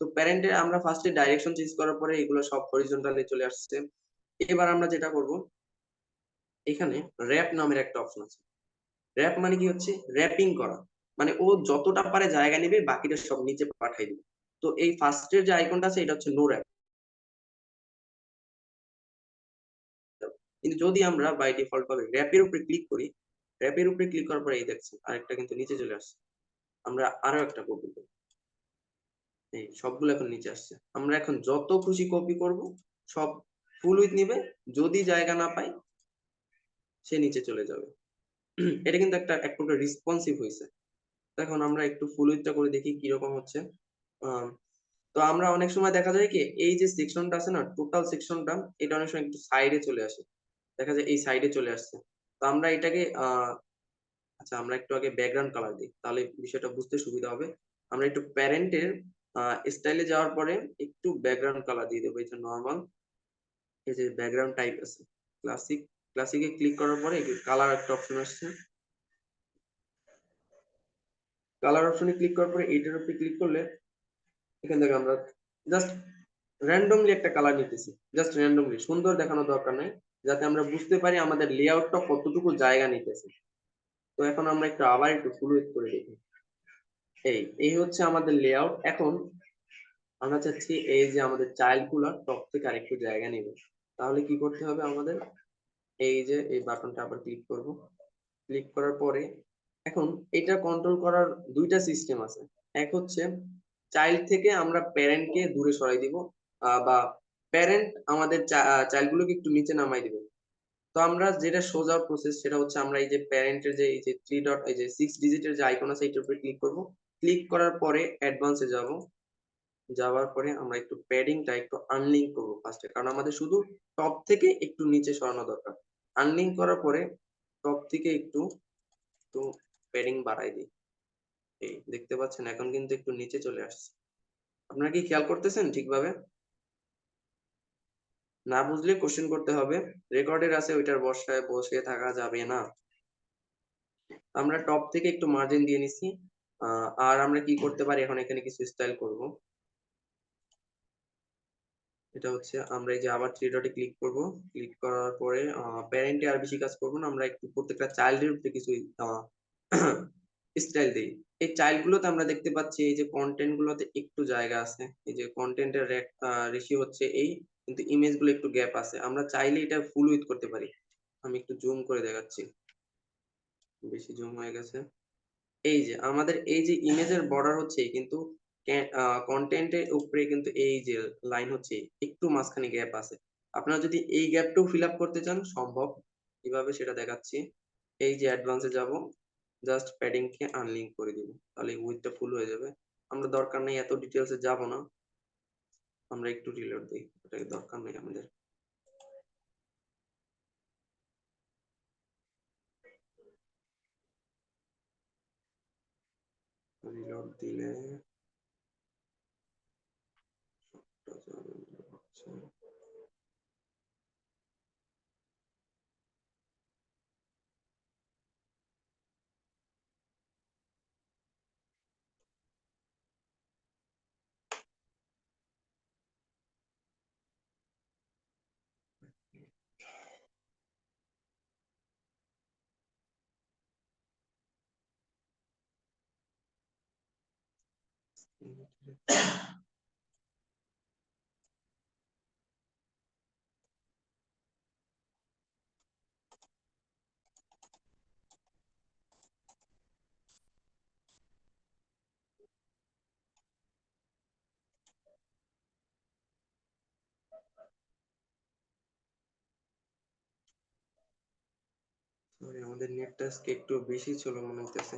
তো প্যারেন্টে আমরা ফার্স্টে ডাইরেকশন চেঞ্জ করার পরে এগুলো সব হরিজন্টালি চলে আসছে। এবার আমরা যেটা করব, এখানে র‍্যাপ নামের একটা অপশন আছে। র‍্যাপ মানে কি হচ্ছে? র‍্যাপিং করা, মানে ও যতটা পারে জায়গা নেবে, বাকিটা সব নিচে পাঠাই দিবে। তো এই ফার্স্টের যে আইকনটা আছে এটা হচ্ছে নো র‍্যাপ। কিন্তু যদি আমরা বাই ডিফল্ট ভাবে র‍্যাপের উপরে ক্লিক করি, র‍্যাপের উপরে ক্লিক করার পরে এই দেখছি আরেকটা কিন্তু নিচে চলে আসছে। আমরা আরো একটা কপি করি, এই সবগুলো এখন নিচে আসছে। আমরা এখন যত খুশি কপি করব সব ফুল উইথ নিবে, যদি জায়গা না পাই সে নিচে চলে যাবে। এটা কিন্তু এক প্রকার রেসপন্সিভ হয়েছে। এখন আমরা একটু ফুল উইথটা করে দেখি কিরকম হচ্ছে। তো আমরা অনেক সময় দেখা যায় কি এই যে সেকশনটা আছে না, টোটাল সেকশনটা, এটা অনেক সময় একটু সাইডে চলে আসে, দেখা যায় এই সাইডে চলে আসছে। তো আমরা এটাকে আচ্ছা আমরা একটু আগে ব্যাকগ্রাউন্ড কালার দিই, তাহলে বিষয়টা বুঝতে সুবিধা হবে। আমরা একটু প্যারেন্টের স্টাইলে যাওয়ার পরে একটু ব্যাকগ্রাউন্ড কালার দিয়ে দেবো। এটা নরমাল, এই যে ব্যাকগ্রাউন্ড টাইপ আছে ক্লাসিকে ক্লিক করার পরে কালার একটা অপশন আসছে। কালার অপশনে ক্লিক করার পরে এইটার উপরে ক্লিক করলে এখান থেকে আমরা জাস্ট র্যান্ডমলি একটা কালার নিতেছি, জাস্ট র্যান্ডমলি, সুন্দর দেখানোর দরকার নাই, যাতে আমরা বুঝতে পারি আমাদের লেআউটটা কতটুকু জায়গা নিতেছে। তো এখন আমরা আবার একটু ফুল উইথ করে দেখি। এই হচ্ছে আমাদের লেআউট। এখন আমরা চাচ্ছি এই যে আমাদের চাইল্ড গুলা টপ থেকে আরেকটু জায়গা নেবে। তাহলে কি করতে হবে আমাদের? এই যে এই বাটনটা আবার ক্লিক করব। ক্লিক করার পরে এখন এটা কন্ট্রোল করার দুইটা সিস্টেম আছে। এক হচ্ছে চাইল্ড থেকে আমরা প্যারেন্টকে দূরে সরাই দিব, বা প্যারেন্ট আমাদের চাইল্ড গুলোকে একটু নিচে নামাই দিবে। তো আমরা যেটা সোজা প্রসেস সেটা হচ্ছে আমরা এই যে প্যারেন্টের যে এই যে 3 ডট এই যে 6 ডিজিটের যে আইকন আছে এটার উপরে ক্লিক করব। ক্লিক করার পরে অ্যাডভান্সে যাব। যাওয়ার পরে আমরা একটু প্যাডিংটা একটু আনলিঙ্ক করব ফার্স্টে, কারণ আমাদের শুধু টপ থেকে একটু নিচে সরানো দরকার। আনলিঙ্ক করার পরে টপ থেকে একটু একটু প্যাডিং বাড়াই দিই। এই দেখতে পাচ্ছেন এখন কিন্তু একটু নিচে চলে আসছে। আপনারা কি খেয়াল করতেছেন ঠিকভাবে? না বুঝলে কোশ্চেন করতে হবে, রেকর্ডের আছে ওইটার বসায় বসে থাকা যাবে না। আমরা টপ থেকে একটু মার্জিন দিয়ে নিছি। আর আমরা কি করতে পারি, এখন এখানে কিছু স্টাইল করব। এটা হচ্ছে আমরা এই যে আবার 3 ডটে ক্লিক করব। ক্লিক করার পরে প্যারেন্টে আর বেশি কাজ করব না, আমরা একটু প্রত্যেকটা চাইল্ডের উপরে কিছু স্টাইল দেই। এই চাইল্ড গুলোতে আমরা দেখতে পাচ্ছি এই যে কন্টেন্ট গুলোতে একটু জায়গা আছে, এই যে কন্টেন্টের রেশিও হচ্ছে এই, কিন্তু ইমেজ গুলো একটু গ্যাপ আছে। আমরা চাইলে এটা ফুল উইথ করতে পারি। আমি একটু জুম করে দেখাচ্ছি, বেশি জুম হয়ে গেছে। এই যে আমাদের এই যে ইমেজের বর্ডার হচ্ছে, কিন্তু কন্টেন্টের উপরে কিন্তু এই যে লাইন হচ্ছে একটু মাঝখানে গ্যাপ আছে। আপনারা যদি এই গ্যাপটাও ফিল আপ করতে চান সম্ভব, কিভাবে সেটা দেখাচ্ছি। এই যে অ্যাডভান্সে যাব, জাস্ট প্যাডিং কে আনলিঙ্ক করে দিব, তাহলে উইথটা ফুল হয়ে যাবে। আমরা দরকার নেই এত ডিটেলসে যাব না, আমরা একটু রিলোড দিই, ওটা দরকার নেই আমাদের। রিলোড দিলে সবটা যাবে হচ্ছে। সরি, আমাদের নেটটা আজকে একটু বেশি ছিল মনে হইতেছে।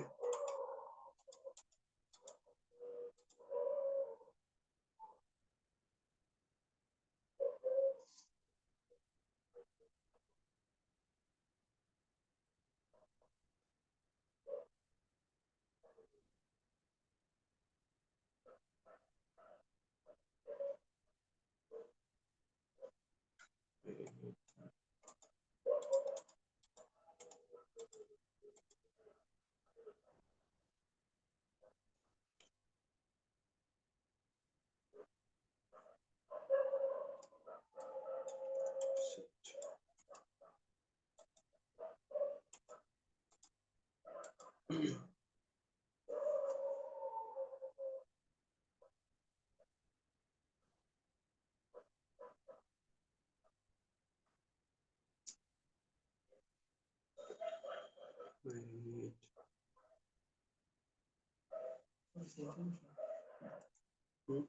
হুম,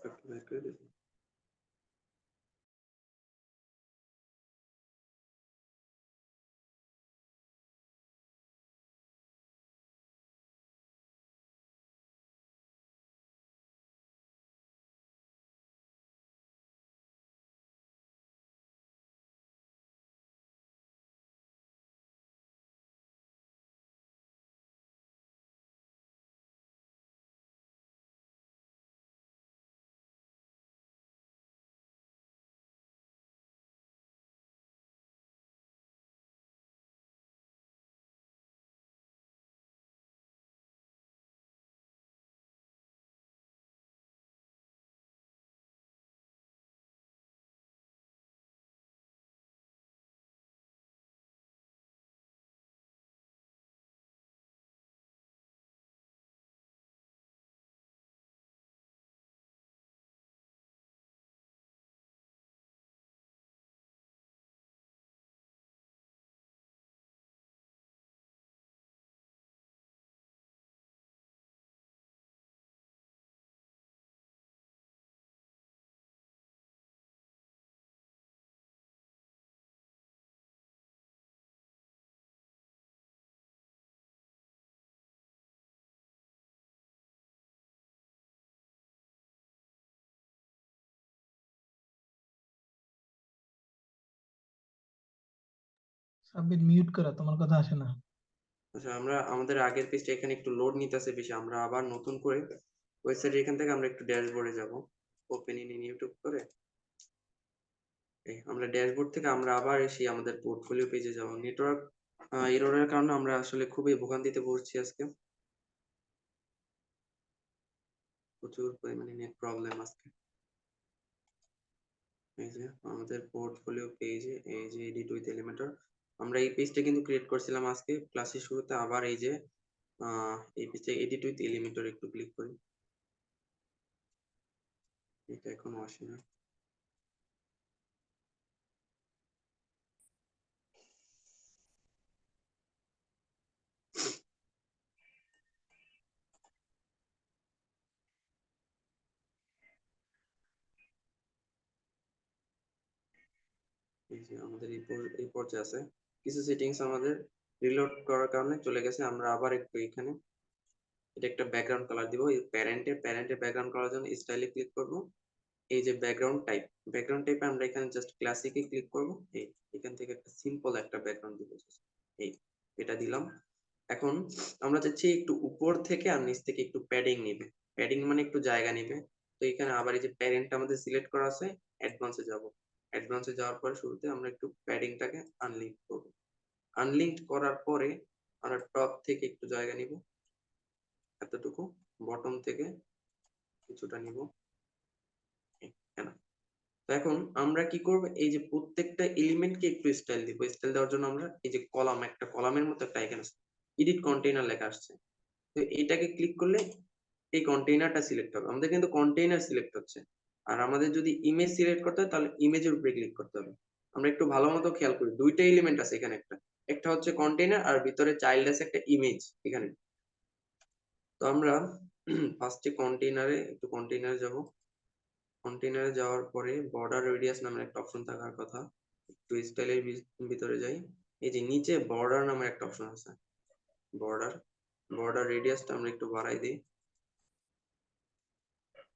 একটু বের করে দিই। সাব্বির মিউট করো, তোমার কথা আসে না। আচ্ছা, আমরা আমাদের আগের পেজটা এখানে একটু লোড নিতেছে বেশি, আমরা আবার নতুন করে ওয়েবসাইট এখান থেকে আমরা একটু ড্যাশবোর্ডে যাব, ওপেন ইন ইউটিউব করে। আমরা ড্যাশবোর্ড থেকে আমরা আবার এসে আমাদের পোর্টফোলিও পেজে যাব। নেটওয়ার্ক এররের কারণে আমরা আসলে খুবই ভোগান্তিতে পড়ছি আজকে, প্রচুর পরিমাণে নেট প্রবলেম আজকে। এই যে আমাদের পোর্টফোলিও পেজে এই যে এডিট উইথ এলিমেন্টর, আমরা এই পেজটা কিন্তু ক্রিয়েট করছিলাম আজকে ক্লাসের শুরুতে। আবার এই যে এই পেজে এডিট উইথ এলিমেন্টর একটু ক্লিক করি, এটা এখনো আসে না। এই যে আমাদের এই পর্যায়ে আছে, কিছু সেটিংস আমাদের রিলোড করার কারণে চলে গেছে। আমরা আবার একটু এখানে এটা একটা ব্যাকগ্রাউন্ড কালার দিব। এই প্যারেন্টের ব্যাকগ্রাউন্ড কালার জন্য স্টাইলে ক্লিক করব। এই যে ব্যাকগ্রাউন্ড টাইপে আমরা এখানে জাস্ট ক্লাসিকে ক্লিক করব। এই এখান থেকে একটা সিম্পল একটা ব্যাকগ্রাউন্ড দিব। এই এটা দিলাম। এখন আমরা চাচ্ছি একটু উপর থেকে আর নিচ থেকে একটু প্যাডিং নিবে। প্যাডিং মানে একটু জায়গা নিবে। তো এখানে আবার এই যে প্যারেন্ট আমাদের সিলেক্ট করা আছে, অ্যাডভান্সে যাব। অ্যাডভান্সে যাওয়ার পর শুরুতে আমরা একটু প্যাডিংটাকে আনলিঙ্ক করব। আনলিঙ্ক করার পরে আমরা টপ থেকে একটু জায়গা নিব, এতটুকু। বটম থেকে কিছুটা নিব। তো এখন আমরা কি করব, এই যে প্রত্যেকটা এলিমেন্টকে একটু স্টাইল দিব। স্টাইল দেওয়ার জন্য আমরা এই যে একটা কলামের মতো একটা আইকন আছে, এডিট কন্টেইনার লেখা আসছে। তো এটাকে ক্লিক করলে এই কন্টেইনারটা সিলেক্ট হবে। আমাদের কিন্তু কন্টেইনার সিলেক্ট হচ্ছে। আর আমাদের যদি ইমেজ সিলেক্ট করতে হয় তাহলে ইমেজের উপরে ক্লিক করতে হবে। আমরা একটু ভালো মতো খেয়াল করি, দুইটা এলিমেন্ট আছে এখানে, একটা হচ্ছে কন্টেইনার আর ভিতরে চাইল্ড আছে একটা ইমেজ এখানে। তো আমরা ফার্স্টে কন্টেইনারে যাব। কন্টেইনারে যাওয়ার পরে বর্ডার রেডিয়াস নামের একটা অপশন থাকার কথা। একটু স্টাইলের ভিতরে যাই। এই যে নিচে বর্ডার নামের একটা অপশন আছে, বর্ডার রেডিয়াসটা আমরা একটু বাড়াই দিই।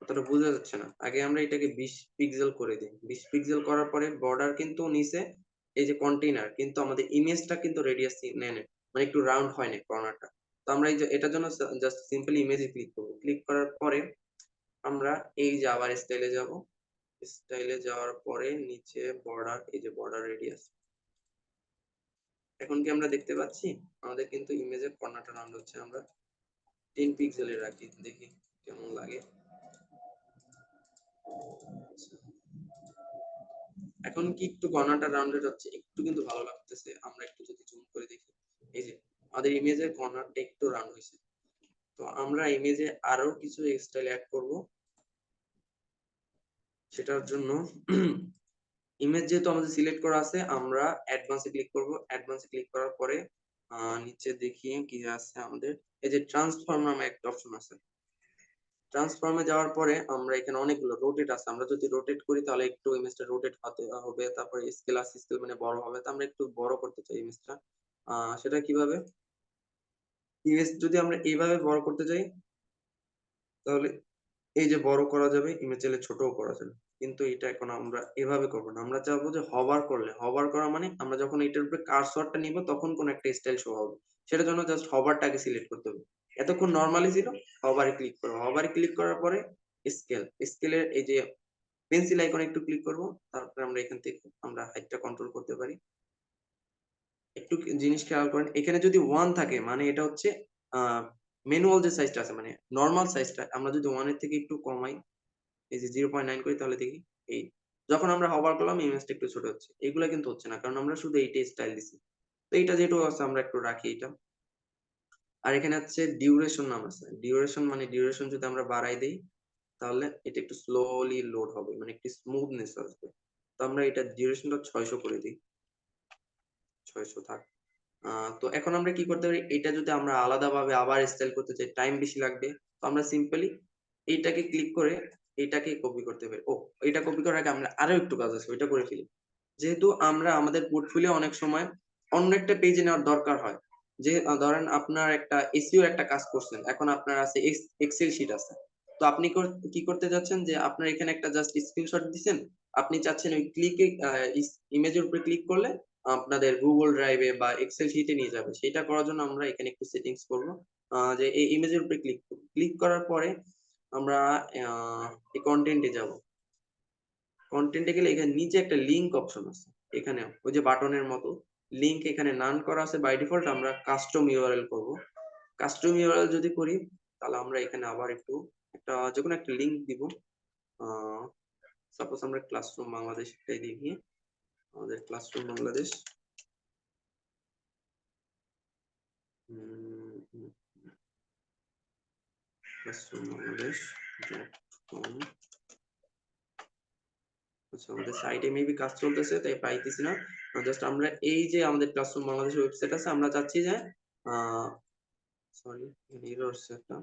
অতটা বোঝা যাচ্ছে না, আগে আমরা এটাকে 20 পিক্সেল করে দিই। 20 পিক্সেল করার পরে বর্ডার কিন্তু নিচে, এই যে কন্টেইনার কিন্তু আমাদের ইমেজটা কিন্তু রেডিয়াস নেয় না, মানে একটু রাউন্ড হয় না কর্নারটা। তো আমরা এই যে এটার জন্য জাস্ট সিম্পলি ইমেজে ক্লিক করব। ক্লিক করার পরে আমরা এই যে আবার স্টাইলে যাব। স্টাইলে যাওয়ার পরে নিচে বর্ডার, এই যে বর্ডার রেডিয়াস। এখন কি আমরা দেখতে পাচ্ছি আমাদের কিন্তু ইমেজের কর্নারটা রাউন্ড হচ্ছে। আমরা 10 পিক্সেলের রাখি, দেখি কেমন লাগে। এখন কি একটু কর্নারটা রাউন্ডেড হচ্ছে, একটু কিন্তু ভালো লাগতেছে। আমরা একটু যদি জুম করে দেখি, এই যে আমাদের ইমেজের কর্নারটা একটু রাউন্ড হয়েছে। তো আমরা ইমেজে আরো কিছু স্টাইল অ্যাড করব। সেটার জন্য ইমেজ যেহেতু আমাদের সিলেক্ট করা আছে, আমরা অ্যাডভান্সে ক্লিক করব। অ্যাডভান্সে ক্লিক করার পরে নিচে দেখি কি আছে আমাদের, এই যে ট্রান্সফর্ম নামে একটা অপশন আছে। ট্রান্সফর্মে যাওয়ার পরে আমরা এখানে অনেকগুলো রোটেট আছে। আমরা যদি রোটেট করি তাহলে একটু ইমেজটা রোটেট হবে। তারপরে স্কেল মানে বড় হবে। তো আমরা একটু বড় করতে চাই ইমেজটা। সেটা কিভাবে, ইমেজ যদি আমরা এইভাবে বড় করতে চাই তাহলে এই যে বড় করা যাবে, ইমেজ চাইলে ছোটও করা যাবে। কিন্তু এটা এখন আমরা এভাবে করবো না, আমরা চাইবো যে হভার করা মানে আমরা যখন এটার উপরে কার্সরটা নিব তখন কোন একটা স্টাইল শো হবে। সেটার জন্য জাস্ট হভারটাকে সিলেক্ট করতে হবে। এতক্ষণ নরমালি ছিল, হভারে ক্লিক করবো। হভারে ক্লিক করার পরে স্কেলের এই যে পেন্সিল আইকনে একটু ক্লিক করব। তারপরে আমরা এখান থেকে আমরা হাইটটা কন্ট্রোল করতে পারি। একটু জিনিস খেয়াল করেন, এখানে যদি 1 থাকে মানে এটা হচ্ছে ম্যানুয়াল যে সাইজটা আছে, মানে নরমাল সাইজটা। আমরা যদি 1 এর থেকে একটু কমাই, এই যে 0.9 করি, তাহলে দেখি এই যখন আমরা হভার করলাম ইমেজটা একটু ছোট হচ্ছে। এগুলা কিন্তু হচ্ছে না, কারণ আমরা শুধু এইটাই স্টাইল দিছি। তো এইটা যেটুকু আছে আমরা একটু রাখি এটা। আর এখানে হচ্ছে ডিউরেশন নাম আছে। ডিউরেশন যদি আমরা বাড়াই দেই তাহলে এটা একটু স্লোলি লোড হবে, মানে একটু স্মুথনেস আসবে। তো আমরা এটা ডিউরেশনটা 600 করে দিই। 600 থাক। তো এখন আমরা কি করতে পারি, এটা যদি আমরা আলাদাভাবে আবার স্টাইল করতে চাই, টাইম বেশি লাগবে। তো আমরা সিম্পলি এইটাকে ক্লিক করে এটাকে কপি করতে পারি। এটা কপি করার আগে আমরা আরো একটু কাজ আছে, ওইটা করে ফেলি। যেহেতু আমরা আমাদের পোর্টফোলিও অনেক সময় অন্য একটা পেজে নেওয়ার দরকার হয়। যে ধরেন আপনার একটা এসইও একটা কাজ করছেন, এখন আপনার আছে এক্সেল শিট আছে। তো আপনি কি করতে যাচ্ছেন, যে আপনার এখানে একটা জাস্ট স্ক্রিনশট দিবেন, আপনি চাচ্ছেন ওই ইমেজের উপরে ক্লিক করলে আপনাদের গুগল ড্রাইভে বা এক্সেল শিটে নিয়ে যাবে। সেটা করার জন্য আমরা এখানে একটু সেটিংস করব। যে এই ইমেজের উপরে ক্লিক করার পরে আমরা এই কন্টেন্টে যাব। কন্টেন্টে গেলে এখানে নিচে একটা লিংক অপশন আছে, এখানে ওই যে বাটনের মতো লিংক এখানে নান করা আছে বাই ডিফল্ট। আমরা কাস্টম ইউআরএল করব। কাস্টম ইউআরএল যদি করি তাহলে আমরা এখানে আবার একটু যে কোনো একটা লিংক দিব। সাপোজ আমরা ক্লাসরুম বাংলাদেশ এটাই দেখি, আমাদের ক্লাসরুম বাংলাদেশ। আচ্ছা, আমাদের সাইটে মেবি কাজ চলতেছে তাই পাইতেছি না। জাস্ট আমরা এই যে আমাদের ক্লাসরুম বাংলাদেশ ওয়েবসাইট আছে, আমরা চাচ্ছি যে সরি এরর একটা,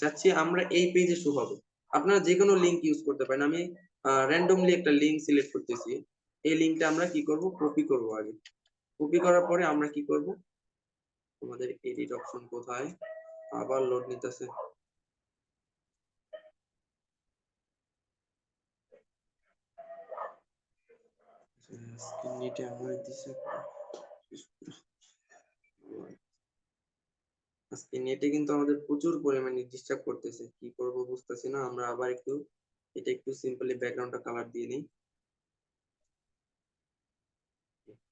চাচ্ছি আমরা এই পেজে শো হবে। আপনারা যে কোনো লিংক ইউজ করতে পারেন। আমি র্যান্ডমলি একটা লিংক সিলেক্ট করতেছি। এই লিংকটা আমরা কি করব, কপি করব আগে। কপি করার পরে আমরা কি করব, আমাদের এডিট অপশন কোথায়, আবার লোড নিতেছে। নেটে আমার দিছে, আজকে নেটে কিন্তু আমাদের প্রচুর পরিমাণে ডিস্টার্ব করতেছে, কি করব বুঝতেছি না। আমরা আবার একটু এটা একটু সিম্পলি ব্যাকগ্রাউন্ডটা কালার দিয়ে নিই।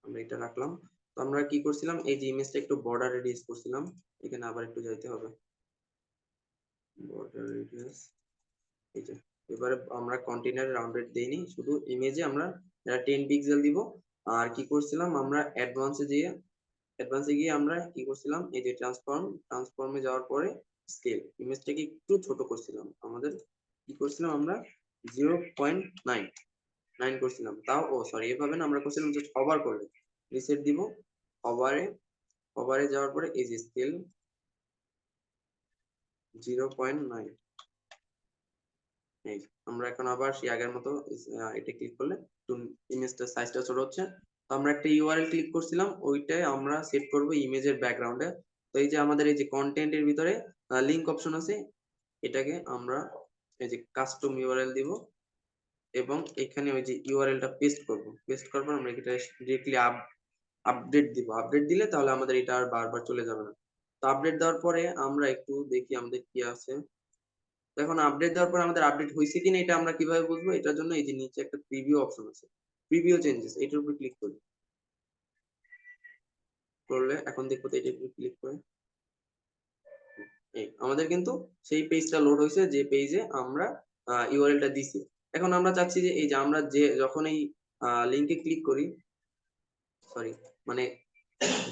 আমরা এটা রাখলাম। তো আমরা কি করছিলাম, এই যে ইমেজটা একটু বর্ডার রেডিয়াস করছিলাম, এখানে আবার একটু যাইতে হবে, বর্ডার রেডিয়াস। এই যে এবারে আমরা কন্টেইনার রাউন্ডেড দেইনি, শুধু ইমেজে আমরা 10 পিক্সেল দিব। আর কি করছিলাম, আমরা অ্যাডভান্সে গিয়ে আমরা কি করছিলাম, এই যে ট্রান্সফর্মে যাওয়ার পরে স্কেল, ইমেজটাকে একটু ছোট করছিলাম। আমাদের কি করছিলাম, আমরা 0.9 করছিলাম। তাও সরি, এভাবে না, আমরা করছিলাম জাস্ট হভার করলে, রিসেট দিব, হভারে যাওয়ার পরে এই যে স্কেল 0.9। এই আমরা এখন আবার সেই আগের মতো এটা ক্লিক করলে ইমেজটা সাইজটা ছোট হচ্ছে। তো আমরা একটা ইউআরএল ক্লিক করছিলাম, ওইটাই আমরা সেট করব ইমেজের ব্যাকগ্রাউন্ডে। তো এই যে আমাদের এই যে কন্টেন্টের ভিতরে লিংক অপশন আছে, এটাকে আমরা এই যে কাস্টম ইউআরএল দিব এবং এখানে ওই যে ইউআরএলটা পেস্ট করব। পেস্ট করার পর আমরা এটা ডিরেক্টলি আপডেট দিব। আপডেট দিলে তাহলে আমাদের এটা আর বারবার চলে যাবে না। তো আপডেট দেওয়ার পরে আমরা একটু দেখি আমাদের কি আছে। এখন আপডেট দেওয়ার পর আমাদের আপডেট হয়েছে কিনা এটা আমরা কিভাবে বুঝবো, এটার জন্য এই যে নিচে একটা প্রিভিউ অপশন আছে, প্রিভিউ চেঞ্জেস, এটার উপর ক্লিক করলে এখন দেখবো তো, এটার উপর ক্লিক করে এই আমাদের কিন্তু সেই পেজটা লোড হয়েছে যে পেজে আমরা ইউআরএলটা দিছি। এখন আমরা চাচ্ছি যে এই যে আমরা যে যখন এই লিংকে ক্লিক করি, সরি মানে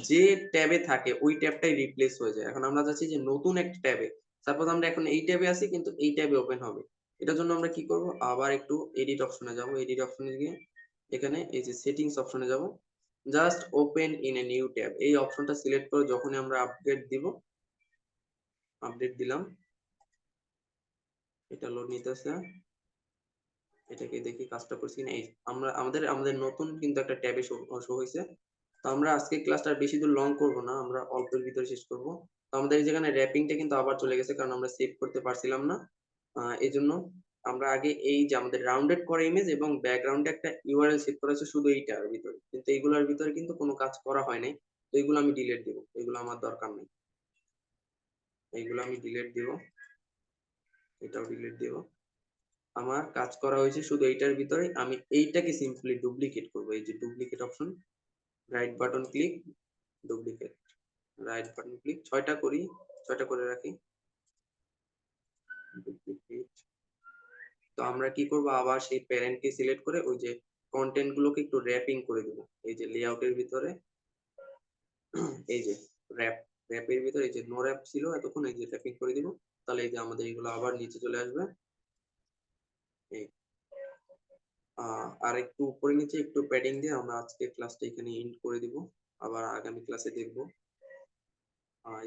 যে ট্যাবে থাকে ওই ট্যাবটাই রিপ্লেস হয়ে যায়। এখন আমরা চাচ্ছি যে নতুন একটা ট্যাবে, সাপোজ আমরা এখন এই ট্যাবে আছি কিন্তু এই ট্যাবে ওপেন হবে, এটার জন্য আমরা কি করব, আবার একটু এডিট অপশনে যাব। এডিট অপশনে গিয়ে এখানে এই যে সেটিংস অপশনে যাব, just open in a new tab এই অপশনটা সিলেক্ট করে যখনই আমরা আপডেট দিব, আপডেট দিলাম, এটা লোড নিতেছে, এটাকে দেখি কাজটা করছি কিনা। এই আমরা আমাদের নতুন কিন্তু একটা ট্যাবে শো হয়েছে। তো আমরা আজকে ক্লাসটা বেশি দূর লং করব না, আমরা অল্পের ভিতরে শেষ করব। তো আমাদের এই যেখানে র্যাপিংটা কিন্তু আবার চলে গেছে, কারণ আমরা সেভ করতে পারছিলাম না। এই জন্য আমরা আগে এই যে আমাদের রাউন্ডেড করা ইমেজ এবং ব্যাকগ্রাউন্ডে একটা ইউআরএল সেভ করা আছে শুধু এইটার ভিতরে, কিন্তু এইগুলোর ভিতরে কিন্তু কোনো কাজ করা হয় নাই। তো এইগুলো আমি ডিলিট দিব, এগুলো আমার দরকার নেই, এইগুলো আমি ডিলিট দিব, এটাও ডিলিট দিব। আমার কাজ করা হয়েছে শুধু এইটার ভিতরে, আমি এইটাকে সিম্পলি ডুপ্লিকেট করব। এই যে duplicate option, right button click, duplicate, right button click, 6টা করি, 6টা করে রাখি, ডুপ্লিকেট। তো আমরা কি করব, আবার সেই প্যারেন্টকে সিলেক্ট করে ওই যে কন্টেন্ট গুলোকে একটু র্যাপিং করে দেব। এই যে লেআউটের ভিতরে এই যে র্যাপের ভিতরে এই যে নো র্যাপ ছিল এতক্ষণ, এই যে র্যাপিং করে দিব। তাহলে এই যে আমাদের এগুলো আবার নিচে চলে আসবে। এই আর একটু উপরে নিচে একটু প্যাডিং দিয়ে আমরা আজকে ক্লাসটা এখানে এন্ড করে দিব, আবার আগামী ক্লাসে দেখব।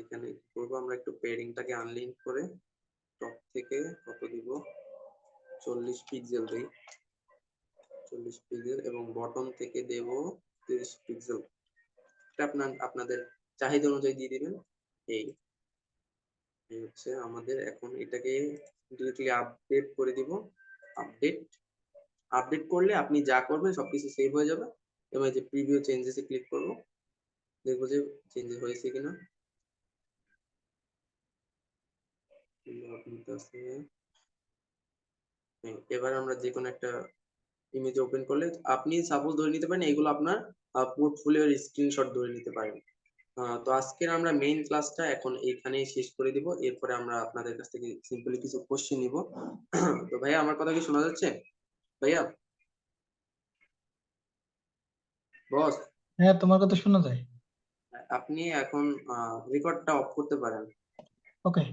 এখানে কি করবো, আমরা একটু প্যাডিংটাকে আনলিঙ্ক করে টপ থেকে কত দিব, 40 পিক্সেল দেই, 40 পিক্সেল, এবং বটম থেকে দেব 30 পিক্সেল। এটা আপনাদের চাহিদা অনুযায়ী দিয়ে দিবেন। এই হচ্ছে আমাদের, এখন এটাকে ডিরেক্টলি আপডেট করে দিব। আপডেট করলে আপনি যা করবেন সবকিছু সেভ হয়ে যাবে। এবং এই যে প্রিভিউ চেঞ্জেসে ক্লিক করব, দেখবো যে চেঞ্জেস হয়েছে কিনা। এবার আমরা যে কোনো একটা ইমেজ ওপেন করলে আপনি সাপোজ ধরে নিতে পারেন এগুলো আপনার পোর্টফোলিওর স্ক্রিনশট ধরে নিতে পারেন। তো আজকের আমরা মেইন ক্লাসটা এখন এইখানেই শেষ করে দিব। এরপরে আমরা আপনাদের কাছ থেকে সিম্পলি কিছু কোশ্চেন নিব। তো ভাইয়া আমার কথা কি শোনা যাচ্ছে? ভাইয়া, বস, হ্যাঁ, তোমার কথা শোনা যায়। আপনি এখন রেকর্ডটা অফ করতে পারেন। ওকে।